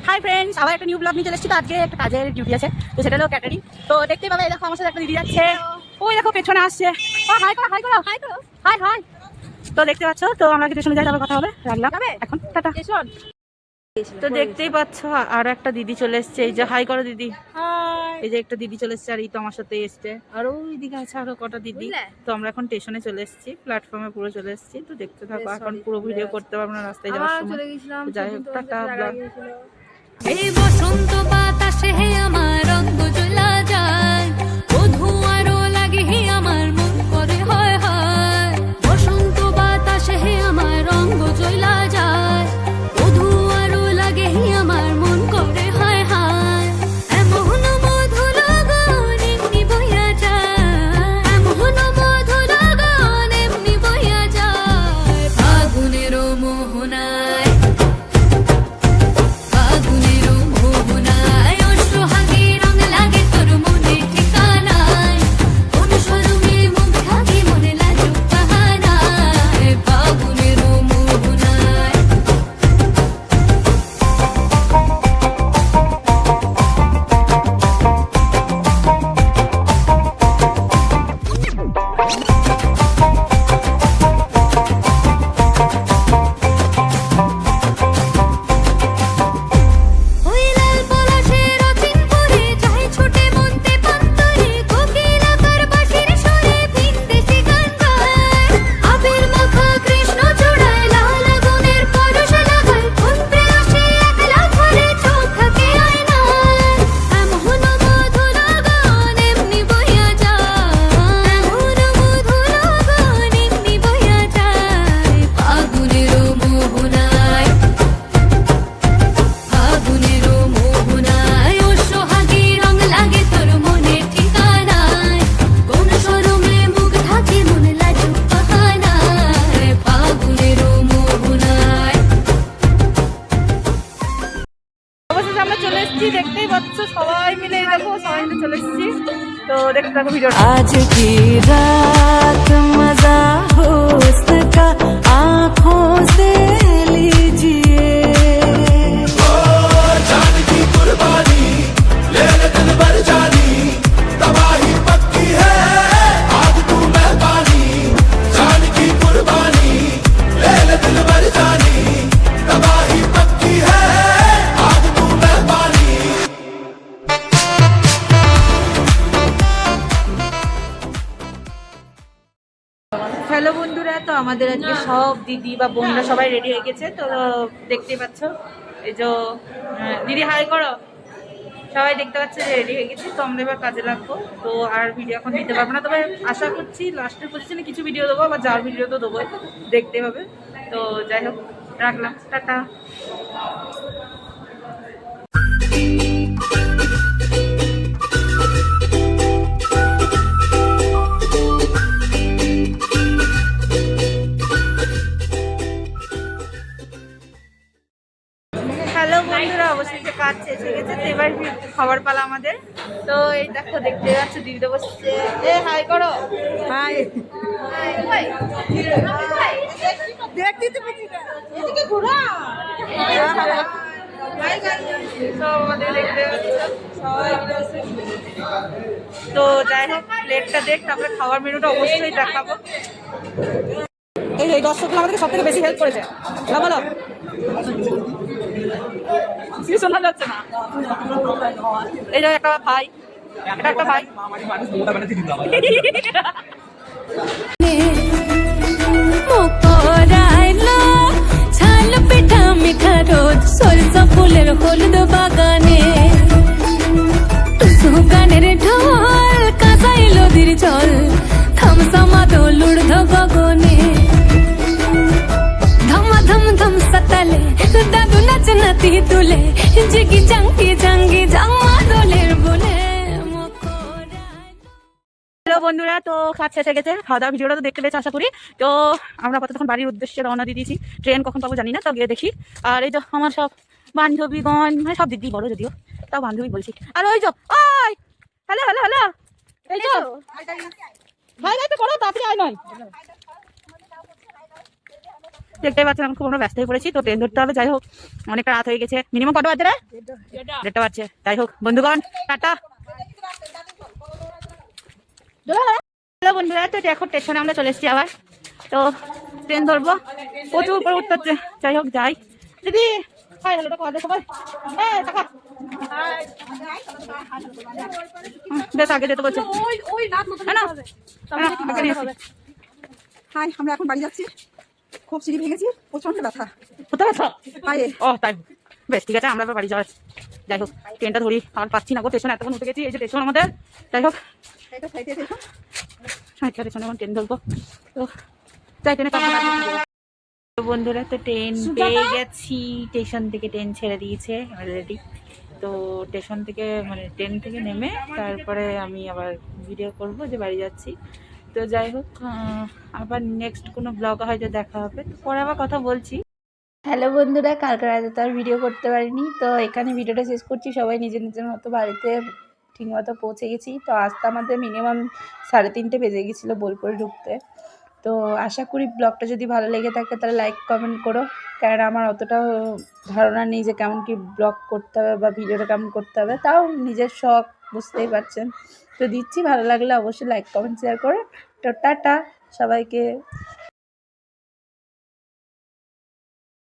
Hi friends, আবার একটা new blog নিয়ে চলে এসেছি। তো আজকে একটা কাজের ডিউটি আছে, তো সেটা হলো ক্যাটারিং। তো দেখতেই পাবে, দেখো আমার সাথে একটা দিদি যাচ্ছে, ওই দেখো পেছনে আসছে। হাই করো হাই করো হাই করো হাই হাই। তো দেখতে পাচ্ছ, তো আমরা কিছু শুনে যাই, তারপর কথা হবে। রাখলাম এখন, টাটা। তো দেখতেই পাচ্ছ আর একটা দিদি চলে এসছে, এই যে হাই করো দিদি। এই যে একটা দিদি চলে এসছে, আর এই তো আমার সাথে এসছে, আর ওই দিকে আছে আরো কটা দিদি। তো আমরা এখন স্টেশনে চলে এসেছি, প্ল্যাটফর্মে পুরো চলে এসেছি। তো দেখতে থাকো, এখন পুরো ভিডিও করতে পারবো না রাস্তায় যাওয়ার সময়। যাই হোক, টাটা ব্লগ। এই বসন্ত বাতাসে হে আমার রঙ জ্বলা যায়, বধু আরো লাগে হে আমার মন করে হয় হয়। বসন্ত বাতাসে হে আমার রঙ জ্বলা যায়, বধু আরো লাগে হে আমার মন করে হয় হয়। এমন মধু লগন এমনি বইয়া যায়, এমন মধু লগন এমনি বইয়া যায়। ফাগুনের মোহনায় দেখতেই পাচ্ছ, সবাই মিলে দেখো, সবাই মিলে চলে এসেছি। তো দেখতে থাকো ভিডিও। आज की रात मजा हो उसका आँखों से लीजिए, जान की कुर्बानी ले ले दिल भर जानी, तबाही पक्की है आज तू मेहरबानी। जान की कुर्बानी ले ले दिल भर जानी, तबाही पक्की है आज तू मेहरबानी। হ্যালো বন্ধুরা, তো আমাদের আজকে সব দিদি বা বোনরা সবাই রেডি হয়ে গেছে। তো দেখতেই পাচ্ছ, এই যে দিদি হাই করো, সবাই দেখতে পাচ্ছে রেডি হয়ে গেছি। তো আমরা এবার কাজে লাগবো। তো আর ভিডিও এখন দিতে পারবো না, তবে আশা করছি লাস্টের পজিশনে কিছু ভিডিও দেবো, বা যার ভিডিও তো দেবো, দেখতে হবে। তো যাই হোক, রাখলাম, টাটা। হ্যালো বন্ধুরা, অবশেষে কাজ শেষ হয়ে গেছে। তো এবার খাবার পালা আমাদের। তো এই দেখো, দেখতে পাচ্ছ দিদিটা বসছে, এ হাই করো হাই। তো যাই হোক, প্লেটটা দেখ, তারপরে খাওয়ার মেনুটা অবশ্যই দেখাবো। এই দর্শকগুলো আমাদেরকে সব থেকে বেশি হেল্প করেছে, বলো শোনা যাচ্ছে না। এই যে একটা ভাই, এটা একটা ভাই। ছাল পিঠা মিঠা রোদ সরষা ফুলের হলুদ বাগানে, টুসু গানের ঢোল কাঁসাই নদীর জল থামসামা দোলুড় গগনে, ধম ধম সতালে দাদু নাচ নাতি তুলে, জিগি জাঙ্গি জাঙ্গি জামা দোলের বলে। হ্যালো বন্ধুরা, তো কাজ শেষ হয়ে গেছে, খাওয়া দাওয়া ভিডিওটা তো দেখতে পেয়েছে আশা করি। তো আমরা কতক্ষণ বাড়ির উদ্দেশ্যে রওনা দিয়ে দিয়েছি, ট্রেন কখন পাবো জানি না, তো গিয়ে দেখি। আর এই তো আমার সব বান্ধবীগণ, মানে সব দিদি বড় যদিও, তাও বান্ধবী বলছি। আর ওই যে ওই হ্যালো হ্যালো হ্যালো, এই তো ভাই ভাই তো করো, তাড়াতাড়ি আয় নয়। দেখতেই পাচ্ছেন এখন খুব আমরা ব্যস্ত হয়ে পড়েছি, তো ট্রেন ধরতে হবে। যাই হোক অনেকটা রাত হয়ে গেছে, মিনিমাম কটা বাজে রে? 1:30 বাজছে। যাই হোক বন্ধুগণ টাটা। হ্যালো বন্ধুরা, তো এখন স্টেশনে আমরা চলে এসেছি আবার, তো ট্রেন ধরবো, প্রচুর করে উঠতে হচ্ছে। যাই হোক যাই। দিদি হাই হ্যালোটা করে সবাই, টাকা বেশ আগে যেতে বলছে। হাই, আমরা এখন বাড়ি যাচ্ছি। খুব সিঁড়ি ভেঙেছি, প্রচন্ড ব্যথা কোথায় ব্যথা? পায়ে। ও তাই, বেশ ঠিক আছে, আমরা এবার বাড়ি যাওয়ার। যাই হোক ট্রেনটা ধরি, আর পাচ্ছি না গো, স্টেশন এতক্ষণ উঠে গেছি, এই যে স্টেশন আমাদের। যাই হোক এটা খাইতে দেখুন। স্টেশনে এখন ট্রেন ধরবো, তো যাই ট্রেনে বন্ধুরা। তো ট্রেন পেয়ে গেছি, স্টেশন থেকে ট্রেন ছেড়ে দিয়েছে অলরেডি। তো স্টেশন থেকে মানে ট্রেন থেকে নেমে তারপরে আমি আবার ভিডিও করব যে বাড়ি যাচ্ছি। তো যাই হোক আবার নেক্সট কোনো ব্লগ হয়তো দেখা হবে, তো পরে আবার কথা বলছি। হ্যালো বন্ধুরা, কালকে রাতে তো আর ভিডিও করতে পারিনি, তো এখানে ভিডিওটা শেষ করছি। সবাই নিজের নিজের মতো বাড়িতে ঠিকমতো পৌঁছে গেছি। তো আসতে আমাদের মিনিমাম 3:30 বেজে গেছিলো বোলপুরে ঢুকতে। তো আশা করি ব্লগটা যদি ভালো লেগে থাকে তাহলে লাইক কমেন্ট করো, কারণ আমার অতটাও ধারণা নেই যে কেমন কি ব্লগ করতে হবে বা ভিডিওটা কেমন করতে হবে, তাও নিজের শখ বুঝতেই পারছেন। তো দিচ্ছি, ভালো লাগলে অবশ্যই লাইক কমেন্ট শেয়ার করে। তো টাটা সবাইকে।